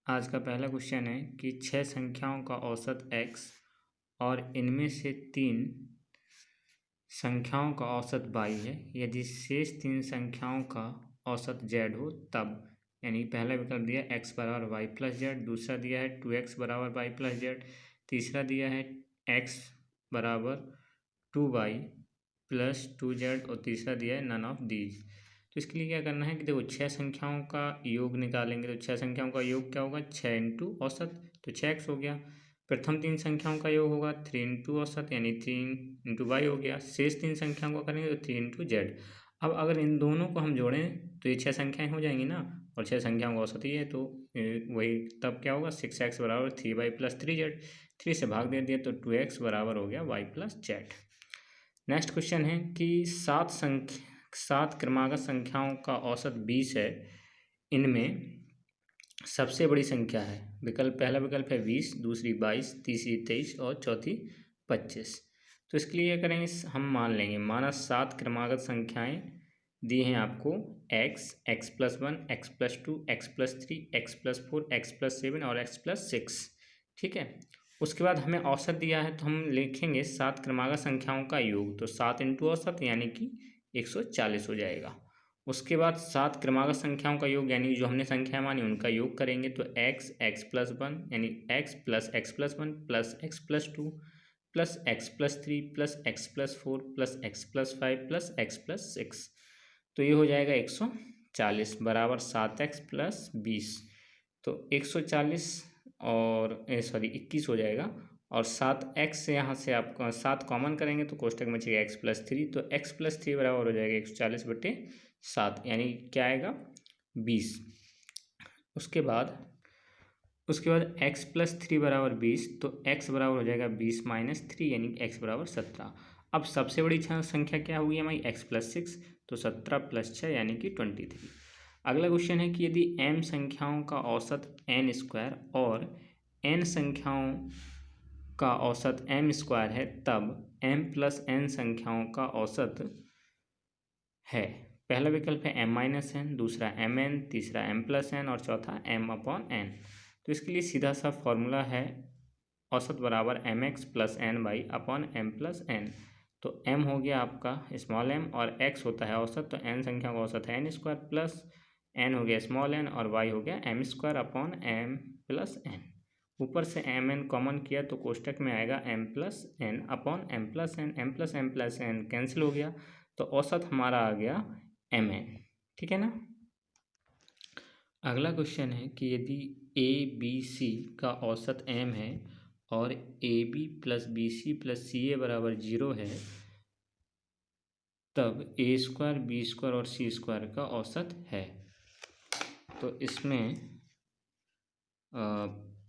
आज का पहला क्वेश्चन है कि 6 संख्याओं का औसत x और इनमें से 3 संख्याओं का औसत y है। यदि शेष 3 संख्याओं का औसत z हो तब, यानी पहला विकल्प दिया x बराबर y प्लस जेड, दूसरा दिया है 2x बराबर y प्लस जेड, तीसरा दिया है x बराबर 2y प्लस 2z और तीसरा दिया है नन ऑफ दीज। तो इसके लिए क्या करना है कि देखो 6 संख्याओं का योग निकालेंगे। तो 6 संख्याओं का योग क्या होगा, 6 इंटू औसत, तो 6x हो गया। प्रथम 3 संख्याओं का योग होगा 3 इंटू औसत, यानी 3 इंटू वाई हो गया। शेष 3 संख्याओं का करेंगे तो 3 इंटू जेड। अब अगर इन दोनों को हम जोड़ें तो ये 6 संख्याएँ हो जाएंगी ना, और 6 संख्याओं का औसत ही है, तो वही तब क्या होगा 6x बराबर 3y प्लस 3z। 3 से भाग दे दिया तो 2x बराबर हो गया y plus Z. Next question है कि 7 क्रमागत संख्याओं का औसत 20 है। इनमें सबसे बड़ी संख्या है, पहला विकल्प है 20, दूसरी 22, तीसरी 23 और चौथी 25। तो इसके लिए क्या करेंगे, हम मान लेंगे, माना 7 क्रमागत संख्याएं दी हैं आपको x plus 1, x plus 2, x plus 3, x plus 4, x plus 7 और x प्लस 6। ठीक है, उसके बाद हमें औसत दिया है तो हम लिखेंगे 7 क्रमागत संख्याओं का योग, तो 7 इंटू औसत यानी कि 140 हो जाएगा। उसके बाद 7 क्रमागत संख्याओं का योग, यानी जो हमने संख्या मानी उनका योग करेंगे तो x प्लस 1 यानी x plus 1 plus x plus 2 plus x plus 3 plus x plus 4 plus x plus 5 plus x plus 6। तो ये हो जाएगा 140 बराबर 7x प्लस 20। तो 140 और 21 हो जाएगा, और 7x से यहाँ से आप 7 कॉमन करेंगे तो कोष्टक में बचेगा x प्लस 3। तो x प्लस 3 बराबर हो जाएगा 140/7, यानी क्या आएगा 20। उसके बाद x प्लस 3 बराबर 20, तो x बराबर हो जाएगा 20 माइनस 3 यानी x बराबर 17। अब सबसे बड़ी संख्या क्या हुई हमारी x प्लस 6, तो 17 प्लस 6 यानी कि 23। अगला क्वेश्चन है कि यदि m संख्याओं का औसत n स्क्वायर और n संख्याओं का औसत m स्क्वायर है तब m प्लस n संख्याओं का औसत है। पहला विकल्प है m माइनस एन, दूसरा mn, तीसरा m प्लस एन और चौथा m अपॉन n। तो इसके लिए सीधा सा फॉर्मूला है औसत बराबर mx plus n by upon m plus n. तो m हो गया आपका स्मॉल m और x होता है औसत, तो n संख्या का औसत है n स्क्वायर प्लस n हो गया स्मॉल n और y हो गया m square upon m plus n। ऊपर से m n कॉमन किया तो कोष्टक में आएगा m plus n upon m plus n, m plus n cancel हो गया, तो औसत हमारा आ गया m n। ठीक है ना। अगला क्वेश्चन है कि यदि ए बी सी का औसत m है और A B plus B C plus C A बराबर 0 है, तब ए स्क्वायर बी स्क्वायर और सी स्क्वायर का औसत है। तो इसमें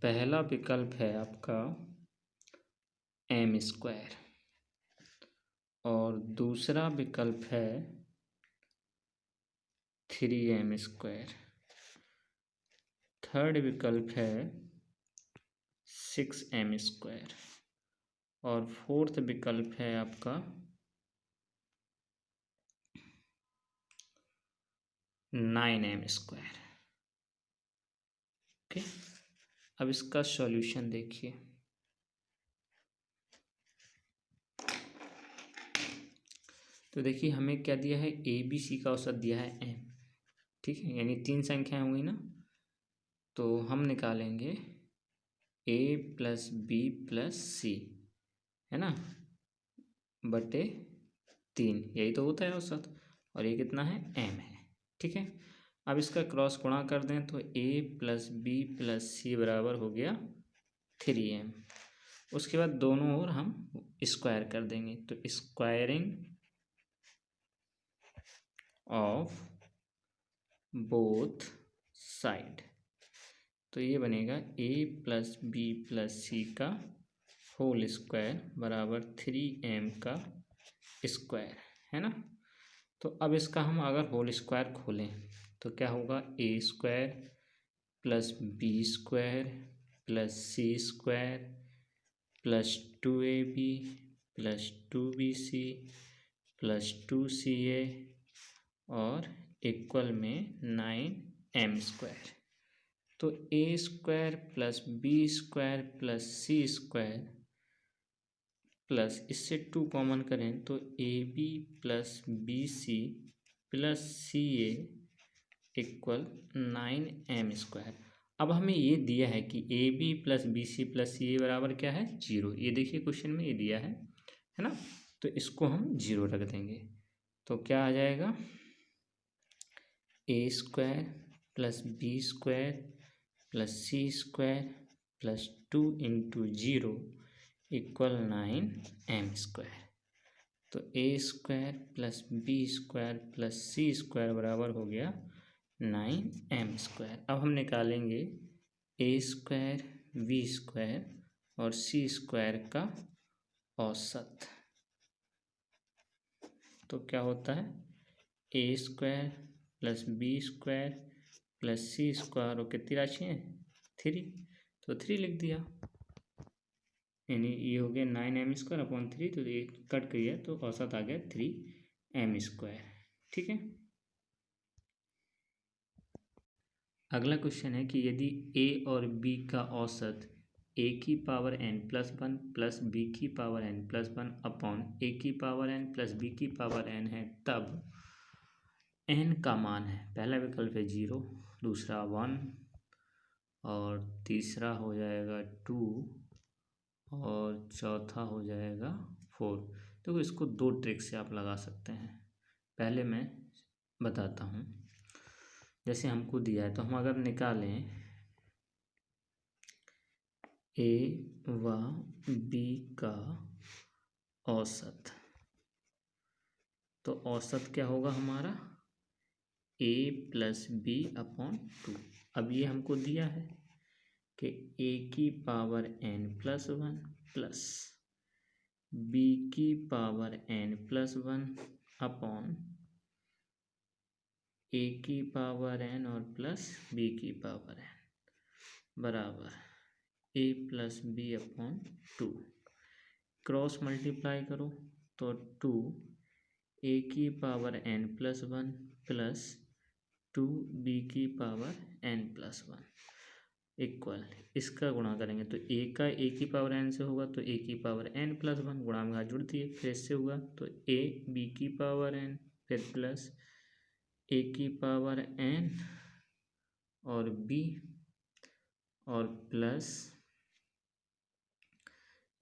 पहला विकल्प है आपका एम स्क्वायर और दूसरा विकल्प है 3m स्क्वायर, थर्ड विकल्प है 6m स्क्वायर और फोर्थ विकल्प है आपका 9m स्क्वायर। ओके, अब इसका सॉल्यूशन देखिए। तो देखिए हमें क्या दिया है, ए बी सी का औसत दिया है m। ठीक है, यानी 3 संख्याएं होंगी ना, तो हम निकालेंगे a प्लस बी प्लस सी, है ना, बटे 3, यही तो होता है औसत, और ये कितना है m है। ठीक है, अब इसका क्रॉस गुणा कर दें तो a प्लस बी प्लस सी बराबर हो गया 3m। उसके बाद दोनों ओर हम स्क्वायर कर देंगे, तो स्क्वायरिंग ऑफ बोथ साइड, तो ये बनेगा a प्लस बी प्लस सी का होल स्क्वायर बराबर 3m का स्क्वायर, है ना। तो अब इसका हम अगर होल स्क्वायर खोलें तो क्या होगा, a square plus B square plus C square plus 2ab plus 2bc plus 2ca और इक्वल में 9m स्क्वायर। तो A square plus B square plus C square plus इससे 2 कॉमन करें तो A B plus B C plus C A equal 9m square. अब हमें ये दिया है कि A B plus B C plus C A बराबर क्या है 0। ये देखिए क्वेश्चन में ये दिया है ना। तो इसको हम 0 रख देंगे तो क्या आ जाएगा A square plus B square plus C square plus 2 into 0 equal 9m square. तो A square plus B square plus C square बराबर हो गया 9m स्क्वायर। अब हम निकालेंगे ए स्क्वायर बी स्क्वायर और सी स्क्वायर का औसत। तो क्या होता है A square plus B square plus C square और कितनी राशि है 3, तो 3 लिख दिया, यानी ये हो गया 9m स्क्वायर अपॉन 3, तो ये कट गया तो औसत आ गया 3m स्क्वायर। ठीक है। अगला क्वेश्चन है कि यदि a और b का औसत a की power n plus 1 plus b की power n plus 1 upon a की पावर n प्लस b की पावर n है, तब n का मान है, पहला विकल्प है 0, दूसरा 1 और तीसरा हो जाएगा 2 और चौथा हो जाएगा 4। देखो इसको 2 ट्रिक से आप लगा सकते हैं। पहले मैं बताता हूँ। जैसे हमको दिया है तो हम अगर निकालें ए व बी का औसत, तो औसत क्या होगा हमारा ए प्लस बी अपॉन 2। अब ये हमको दिया है कि ए की power n plus 1 plus B की power n plus 1 upon A की पावर n और प्लस बी की पावर n बराबर A plus B upon 2। Cross multiply करो तो 2 ए की power n plus 1 plus 2 B की पावर n प्लस 1 इक्वल, इसका गुणा करेंगे तो ए का ए की पावर n से होगा तो ए की पावर n प्लस 1, गुणा में घात जुड़ती है, फिर इससे हुआ तो ए बी की पावर n फिर प्लस ए की पावर n और b और प्लस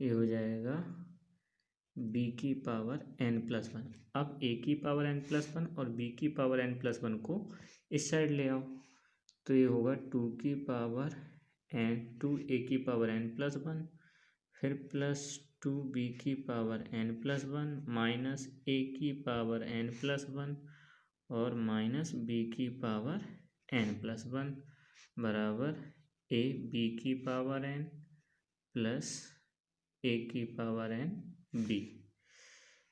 ये हो जाएगा b की पावर n प्लस 1। अब a की पावर n प्लस 1 और b की पावर n प्लस 1 को इस साइड ले आओ तो ये होगा 2 की पावर n 2a की पावर n प्लस 1 फिर प्लस 2b की power n plus 1 minus a की पावर n प्लस 1 और माइनस b की पावर n प्लस 1 बराबर a b की पावर n प्लस a की पावर n b।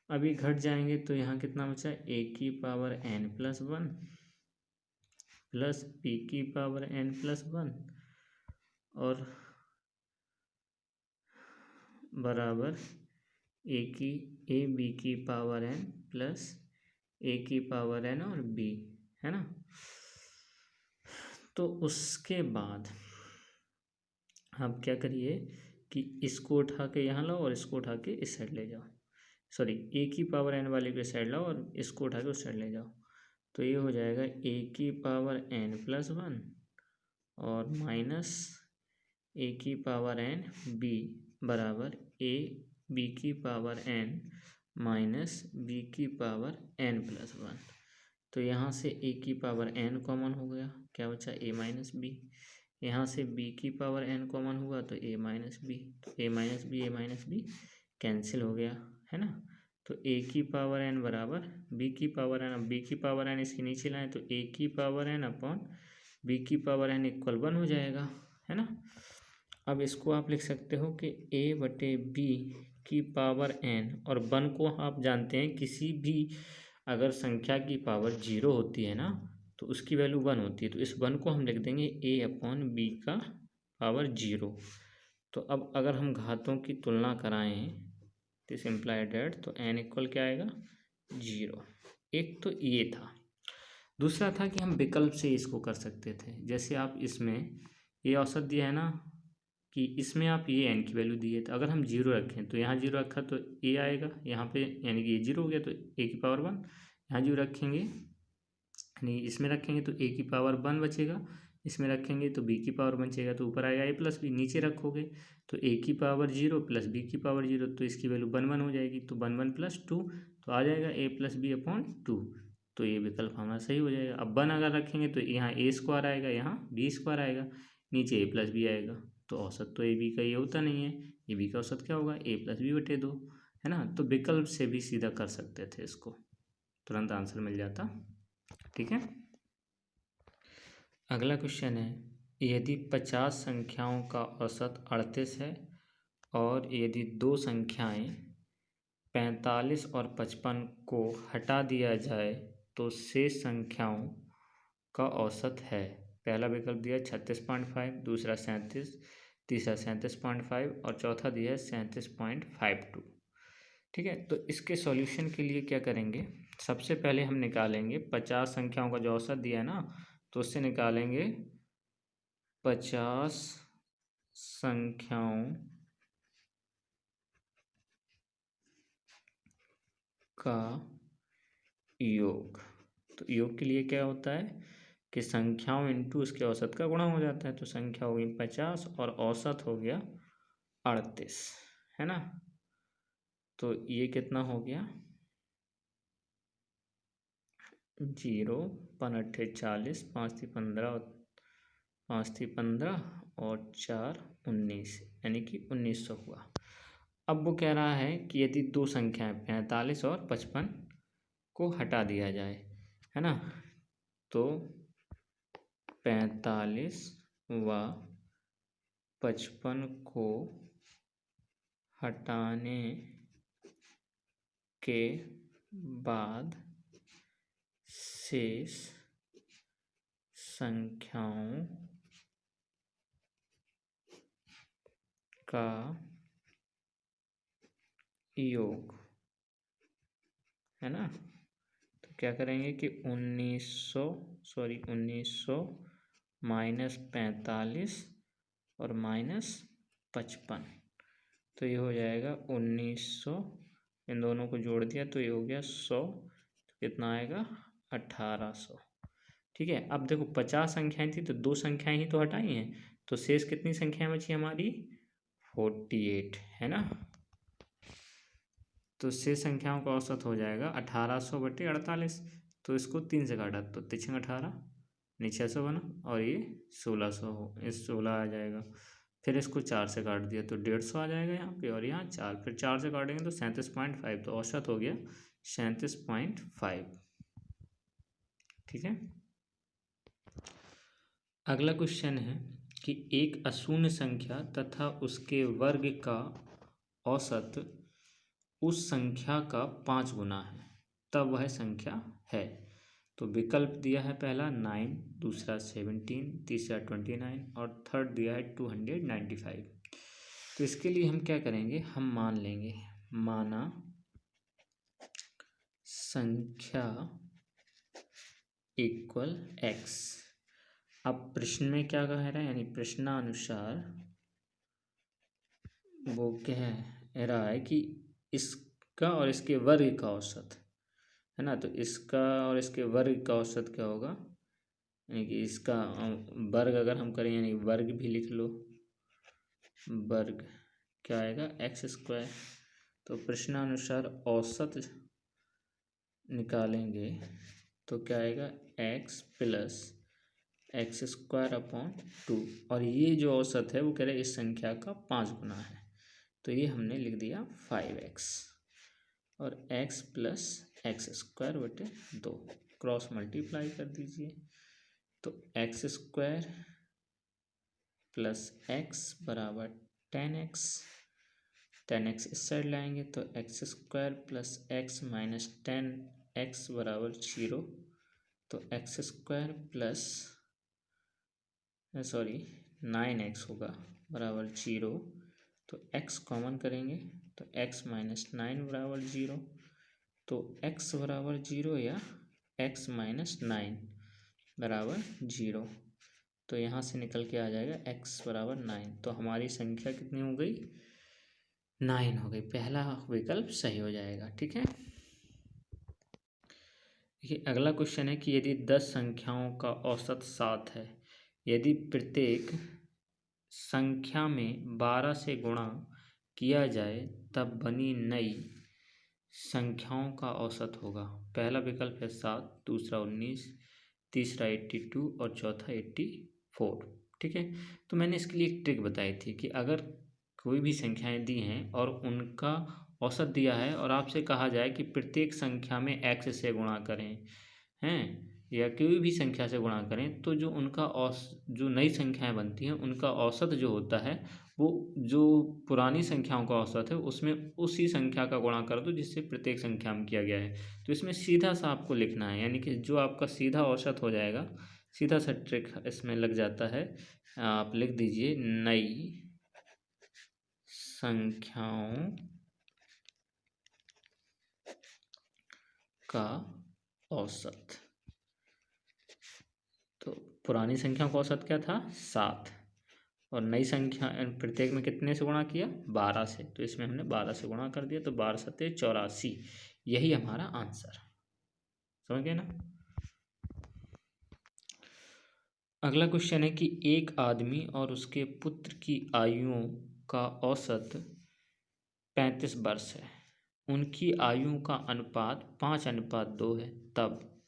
अभी घट जाएंगे तो यहाँ कितना बचा a की power n plus 1 plus b की पावर n प्लस 1 और बराबर a b की पावर n प्लस a की पावर n और b, है ना। तो उसके बाद आप क्या करिए कि इसको उठा के यहाँ लाओ और इसको उठा के इस साइड ले जाओ, सॉरी ए की पावर n वाले को इस साइड लाओ और इसको उठा के उस साइड ले जाओ, तो ये हो जाएगा ए की पावर n प्लस 1 और माइनस ए की पावर n b बराबर ए बी की पावर n माइनस बी की पावर n प्लस 1। तो यहाँ से a की पावर n कॉमन हो गया, क्या बचा a माइनस बी। यहाँ से b की पावर n कॉमन हुआ तो a माइनस बी, तो a माइनस बी कैंसिल हो गया, है ना। तो a की पावर n बराबर b की पावर n, अब b की पावर n इसके नीचे लाएं तो a की पावर n अपॉन b की पावर n इक्वल 1 हो जाएगा, है ना। अब इसको आप लिख सकते हो कि a बटे b की पावर n, और 1 को आप जानते हैं किसी भी अगर संख्या की पावर 0 होती है ना तो उसकी वैल्यू 1 होती है, तो इस 1 को हम लिख देंगे a अपॉन b का पावर 0। तो अब अगर हम घातों की तुलना कराएं दिस इम्प्लाइड डेट तो n इक्वल क्या आएगा 0। एक तो ये था। दूसरा था कि हम विकल्प से इसको कर सकते थे। जैसे आप इसमें ये औसत दिया है ना कि इसमें आप ये एन की वैल्यू दी है, तो अगर हम जीरो रखें तो यहाँ जीरो रखा तो ए आएगा यहाँ पे, यानी कि ये जीरो हो गया तो ए की पावर वन, यहाँ जीरो रखेंगे यानी इसमें रखेंगे तो ए की पावर वन बचेगा, इसमें रखेंगे तो बी की पावर बचेगा, तो ऊपर आएगा ए प्लस बी, नीचे रखोगे तो ए की पावर जीरो प्लस बी की पावर जीरो, तो इसकी वैल्यू वन वन हो जाएगी, तो वन वन प्लस टू, तो आ जाएगा ए प्लस बी अपॉन टू, तो ये विकल्प हमारा सही हो जाएगा। अब वन अगर रखेंगे तो यहाँ ए स्क्वायर आएगा, यहाँ बी स्क्वायर आएगा, नीचे ए प्लस बी आएगा, तो औसत तो ए बी का ये होता नहीं है, ए बी का औसत क्या होगा ए प्लस बी बटे दो, है ना। तो विकल्प से भी सीधा कर सकते थे इसको, तुरंत आंसर मिल जाता। ठीक है, अगला क्वेश्चन है, यदि 50 संख्याओं का औसत 38 है और यदि दो संख्याएं 45 और 55 को हटा दिया जाए तो शेष संख्याओं का औसत है। पहला विकल्प दिया 36.5, दूसरा 37, तीसरा 37.5 और चौथा दिया है 37.52। ठीक है, तो इसके सॉल्यूशन के लिए क्या करेंगे, सबसे पहले हम निकालेंगे 50 संख्याओं का जो औसत दिया है ना, तो उससे निकालेंगे 50 संख्याओं का योग। तो योग के लिए क्या होता है कि संख्याओं इंटू उसके औसत का गुणा हो जाता है, तो संख्या हो गई 50 और औसत हो गया 38, है ना। तो ये कितना हो गया, 0, 5 40, 5 थी 15, 5 थी 15 और 4 19, यानी कि 1900 हुआ। अब वो कह रहा है कि यदि दो संख्याएं 45 और 55 को हटा दिया जाए, है ना, तो 45 व 55 को हटाने के बाद शेष संख्याओं का योग, है ना। तो क्या करेंगे कि 1900 माइनस 45 और माइनस 55, तो ये हो जाएगा 1900, इन दोनों को जोड़ दिया तो ये हो गया 100, तो कितना आएगा 1800। ठीक है, अब देखो 50 संख्याएं थी तो दो संख्याएं ही तो हटाई हैं, तो शेष कितनी संख्याएं बची हमारी 48, है ना। तो शेष संख्याओं का औसत हो जाएगा 1800 बटे 48, तो इसको 3 से काटा तो 3 18, नीचे 600 बना और ये 1600 हो, इस 16 आ जाएगा, फिर इसको 4 से काट दिया तो 150 आ जाएगा यहाँ पे, और यहाँ 4, फिर 4 से काटेंगे तो 37.5, तो औसत हो गया 37.5। ठीक है, अगला क्वेश्चन है कि एक अशून्य संख्या तथा उसके वर्ग का औसत उस संख्या का 5 गुना है, तब वह संख्या है। तो विकल्प दिया है पहला 9, दूसरा 17, तीसरा 29 और थर्ड दिया है 295। तो इसके लिए हम क्या करेंगे, हम मान लेंगे, माना संख्या इक्वल x। अब प्रश्न में क्या कह रहा है, यानी प्रश्नानुसार वो कह रहा है कि इसका और इसके वर्ग का औसत, है ना। तो इसका और इसके वर्ग का औसत क्या होगा, यानी कि इसका वर्ग अगर हम करें, यानी वर्ग भी लिख लो, वर्ग क्या आएगा एक्स स्क्वायर। तो प्रश्नानुसार औसत निकालेंगे तो क्या आएगा x plus x square upon 2, और ये जो औसत है वो कह रहे हैं इस संख्या का 5 गुना है, तो ये हमने लिख दिया 5x, और x प्लस एक्स स्क्वायर बटे 2 क्रॉस मल्टीप्लाई कर दीजिए, तो एक्स स्क्वायर प्लस एक्स बराबर 10x, 10x इस साइड लाएंगे तो x square plus x minus 10x बराबर 0, तो एक्स स्क्वायर प्लस 9x होगा बराबर 0, तो x कॉमन करेंगे तो x माइनस 9 बराबर 0, तो x बराबर 0 या x माइनस 9 बराबर 0, तो यहाँ से निकल के आ जाएगा x बराबर 9। तो हमारी संख्या कितनी हो गई? 9 हो गई। पहला विकल्प सही हो जाएगा। ठीक है। देखिए अगला क्वेश्चन है कि यदि 10 संख्याओं का औसत 7 है, यदि प्रत्येक संख्या में 12 से गुणा किया जाए तब बनी नई संख्याओं का औसत होगा। पहला विकल्प है 7, दूसरा 19, तीसरा 82 और चौथा 84। ठीक है। तो मैंने इसके लिए एक ट्रिक बताई थी कि अगर कोई भी संख्याएं दी हैं और उनका औसत दिया है और आपसे कहा जाए कि प्रत्येक संख्या में x से गुणा करें, हैं, या कोई भी संख्या से गुणा करें, तो जो उनका जो नई संख्याएं बनती हैं उनका औसत जो होता है वो जो पुरानी संख्याओं का औसत है उसमें उसी संख्या का गुणा कर दो जिससे प्रत्येक संख्या में किया गया है। तो इसमें सीधा सा आपको लिखना है, यानी कि जो आपका सीधा औसत हो जाएगा, सीधा सा ट्रिक इसमें लग जाता है। आप लिख दीजिए नई संख्याओं का औसत। तो पुरानी संख्या का औसत क्या था? 7, और नई संख्या प्रत्येक में कितने से गुणा किया? 12 से। तो इसमें हमने 12 से गुणा कर दिया, तो 12 सत्ते 84। यही हमारा आंसर। समझ गए ना? अगला क्वेश्चन है कि एक आदमी और उसके पुत्र की आयुओं का औसत 35 वर्ष है। उनकी आयु का अनुपात 5:2 है। तब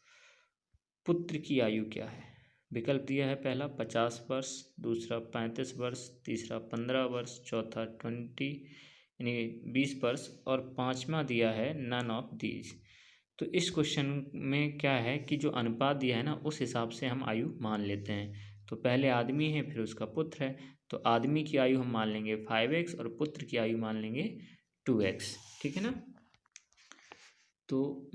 पुत्र की आयु क्या है? विकल्प दिया है पहला 50 वर्ष, दूसरा 35 वर्ष, तीसरा 15 वर्ष, चौथा 20 वर्ष और पांचवा दिया है नन ऑफ दीज। तो इस क्वेश्चन में क्या है कि जो अनुपात दिया है ना उस हिसाब से हम आयु मान लेते हैं। तो पहले आदमी है फिर उसका पुत्र है, तो आदमी की आयु हम मान लेंगे 5x और पुत्र की आयु मान लेंगे 2x। ठीक है ना? तो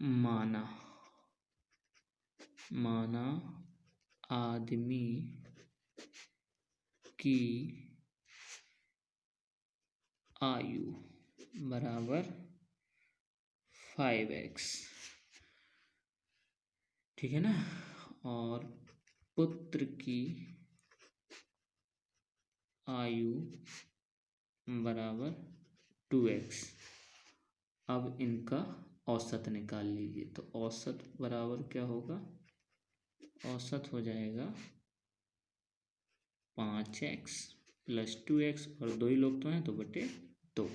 माना आदमी की आयु बराबर 5x। ठीक है ना? और पुत्र की आयु बराबर 2x। अब इनका औसत निकाल लीजिए। तो औसत बराबर क्या होगा? औसत हो जाएगा 5x प्लस 2x, और दो ही लोग तो हैं तो बटे 2।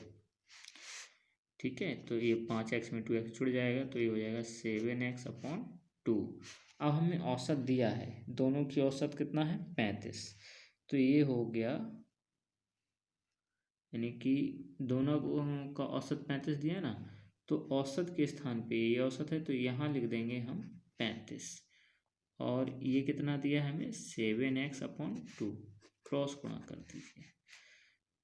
ठीक है। तो ये 5x में 2x जुड़ जाएगा तो ये हो जाएगा 7x/2। अब हमें औसत दिया है, दोनों की औसत कितना है? 35। तो ये हो गया, यानी कि दोनों का औसत 35 दिया ना, तो औसत के स्थान पे ये औसत है तो यहाँ लिख देंगे हम 35, और ये कितना दिया है हमें? 7x/2। क्रॉस गुणा कर दीजिए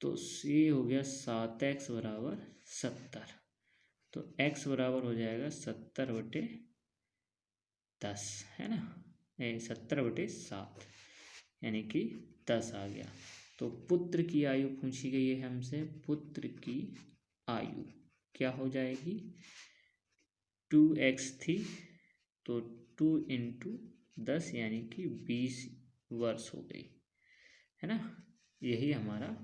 तो ये हो गया 7x बराबर 70। तो x बराबर हो जाएगा 70/10, है ना? 70/7, यानी कि 10 आ गया। तो पुत्र की आयु पूछी गई है हमसे। पुत्र की आयु क्या हो जाएगी? 2x थी तो 2 × 10 यानी कि 20 वर्ष हो गई, है ना? यही हमारा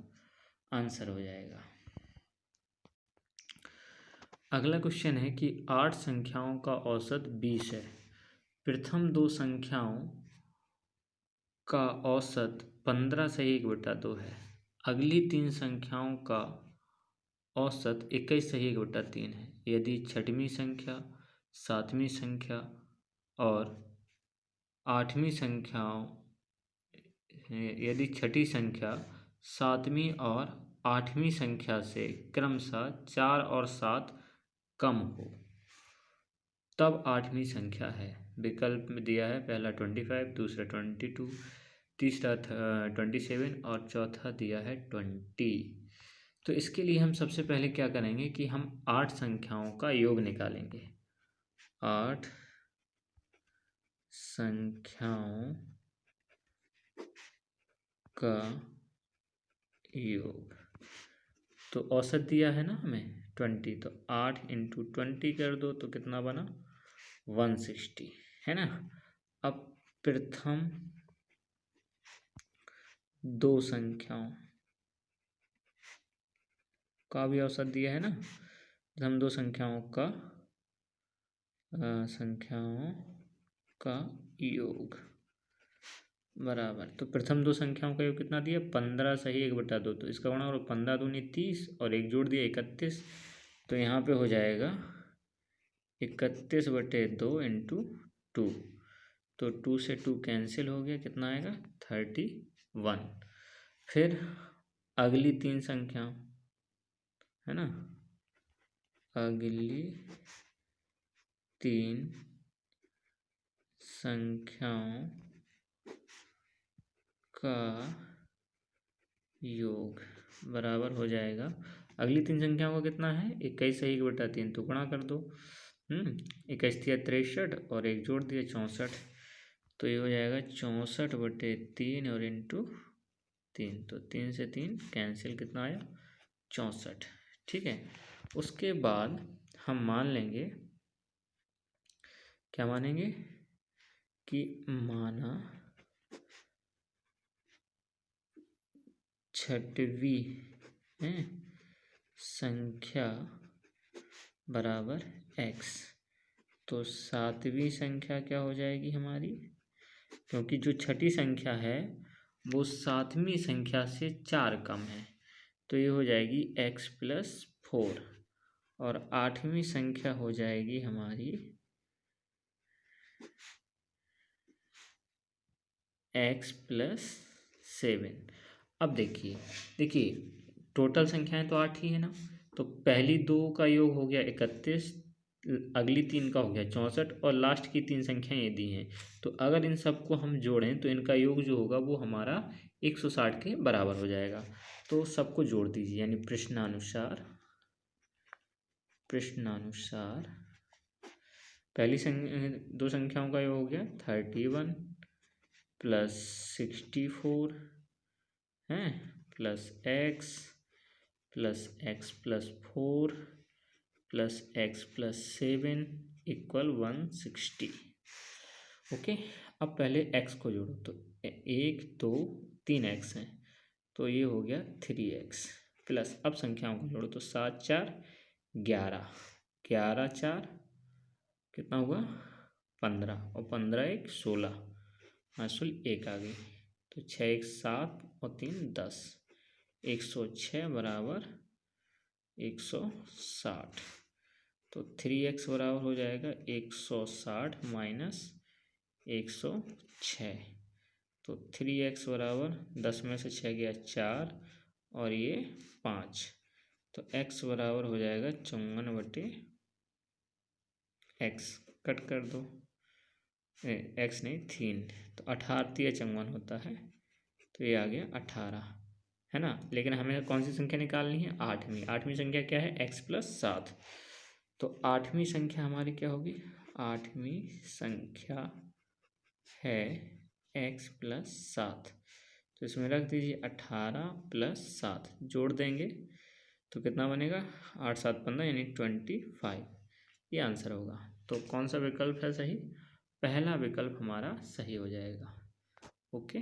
आंसर हो जाएगा। अगला क्वेश्चन है कि 8 संख्याओं का औसत 20 है। प्रथम 2 संख्याओं का औसत 15 से 1/2 है। अगली 3 संख्याओं का औसत 21 से 1/3 है। यदि छठवीं संख्या, सातवीं संख्या और आठवीं संख्याओं यदि छठी संख्या सातवीं और आठवीं संख्या से क्रमशः 4 और 7 कम हो तब आठवीं संख्या है। विकल्प में दिया है पहला 25, दूसरा 22, तीसरा 27 और चौथा दिया है 20। तो इसके लिए हम सबसे पहले क्या करेंगे कि हम 8 संख्याओं का योग निकालेंगे। 8 संख्याओं का योग, तो औसत दिया है ना हमें 20, तो 8 × 20 कर दो तो कितना बना? 160, है ना? अब प्रथम दो संख्याओं का भी औसत दिया है ना, प्रथम दो संख्याओं का योग बराबर, तो प्रथम दो संख्याओं का योग कितना दिया 15 सही 1/2, तो इसका गुणा 15 दूनी 30 और एक जोड़ दिया 31, तो यहाँ पे हो जाएगा 31/2 इंटू 2, तो 2 से 2 कैंसिल हो गया, कितना आएगा 31। फिर अगली तीन संख्या है ना, अगली तीन संख्याओं का योग बराबर हो जाएगा, अगली तीन संख्याओं का कितना है 21 है 1/3, तो गुणा कर दो। 21 दिया 63 और एक जोड़ दिया 64, तो ये हो जाएगा 64/3 और इंटू 3, तो 3 से 3 कैंसिल, कितना आया 64। ठीक है, उसके बाद हम मान लेंगे, क्या मानेंगे कि माना छठवीं है संख्या बराबर x, तो सातवीं संख्या क्या हो जाएगी हमारी, क्योंकि जो छठी संख्या है वो सातवीं संख्या से 4 कम है, तो ये हो जाएगी x + 4, और आठवीं संख्या हो जाएगी हमारी x + 7। अब देखिए टोटल संख्याएं तो 8 ही है ना, तो पहली दो का योग हो गया 31, अगली तीन का हो गया 64 और लास्ट की तीन संख्याएं ये दी हैं, तो अगर इन सबको हम जोड़ें तो इनका योग जो होगा वो हमारा 160 के बराबर हो जाएगा। तो सबको जोड़ दीजिए, यानी प्रश्नानुसार पहली दो संख्याओं का योग हो गया 31 + 64 है प्लस x + 4 + x + 7 = 160। ओके, अब पहले x को जोड़ो, तो 1 2 3 x है, तो ये हो गया 3x, प्लस अब संख्याओं को जोड़ो, तो 7 4 11, 11 4 कितना हुआ 15, और 15 1 16, मासूल 1 आ गई, तो 6 1 7 और 3 10, 106 बराबर 160, तो 3x बराबर हो जाएगा 160 माइनस 106, तो 3x बराबर 10 में से 6 गया 4 और ये 5, तो x बराबर हो जाएगा 54/x, कट कर दो, x नहीं 3, तो 18 54 होता है, तो ये आ गया 18 है ना। लेकिन हमें कौन सी संख्या निकालनी है, आठवीं संख्या क्या है x + 7, तो आठवीं संख्या हमारी क्या होगी, आठवीं संख्या है x + 7, तो इसमें रख दीजिए 18 + 7, जोड़ देंगे तो कितना बनेगा 8 7 15 यानी 25, ये आंसर होगा। तो कौन सा विकल्प है सही, पहला विकल्प हमारा सही हो जाएगा। ओके।